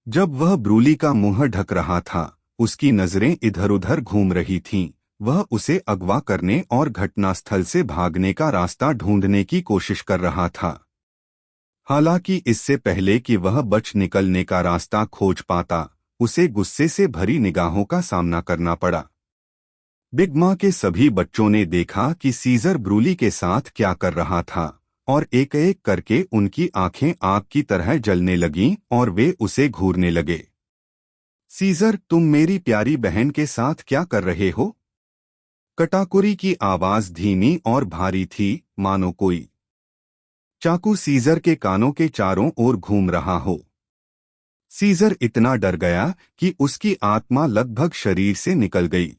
जब वह ब्रूली का मुंह ढक रहा था, उसकी नजरें इधर-उधर घूम रही थीं। वह उसे अगवा करने और घटनास्थल से भागने का रास्ता ढूंढने की कोशिश कर रहा था। हालांकि इससे पहले कि वह बच निकलने का रास्ता खोज पाता, उसे गुस्से से भरी निगाहों का सामना करना पड़ा। बिग माँ के सभी बच्चों ने देखा कि सीजर ब्रूली के साथ क्या कर रहा था और एक एक करके उनकी आंखें आग की तरह जलने लगीं और वे उसे घूरने लगे। सीजर, तुम मेरी प्यारी बहन के साथ क्या कर रहे हो? कटाकुरी की आवाज धीमी और भारी थी, मानो कोई चाकू सीजर के कानों के चारों ओर घूम रहा हो। सीजर इतना डर गया कि उसकी आत्मा लगभग शरीर से निकल गई।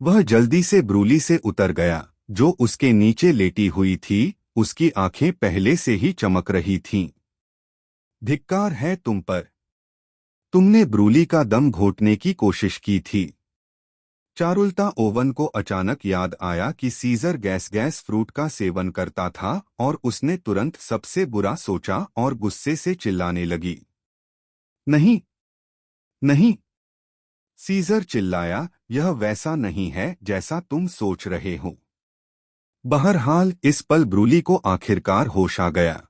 वह जल्दी से ब्रूली से उतर गया, जो उसके नीचे लेटी हुई थी। उसकी आंखें पहले से ही चमक रही थीं। धिक्कार है तुम पर। तुमने ब्रूली का दम घोटने की कोशिश की थी। चारुलता ओवन को अचानक याद आया कि सीजर गैस फ्रूट का सेवन करता था और उसने तुरंत सबसे बुरा सोचा और गुस्से से चिल्लाने लगी। नहीं, नहीं, सीजर चिल्लाया, यह वैसा नहीं है जैसा तुम सोच रहे हो। बहरहाल इस पल ब्रूली को आखिरकार होश आ गया।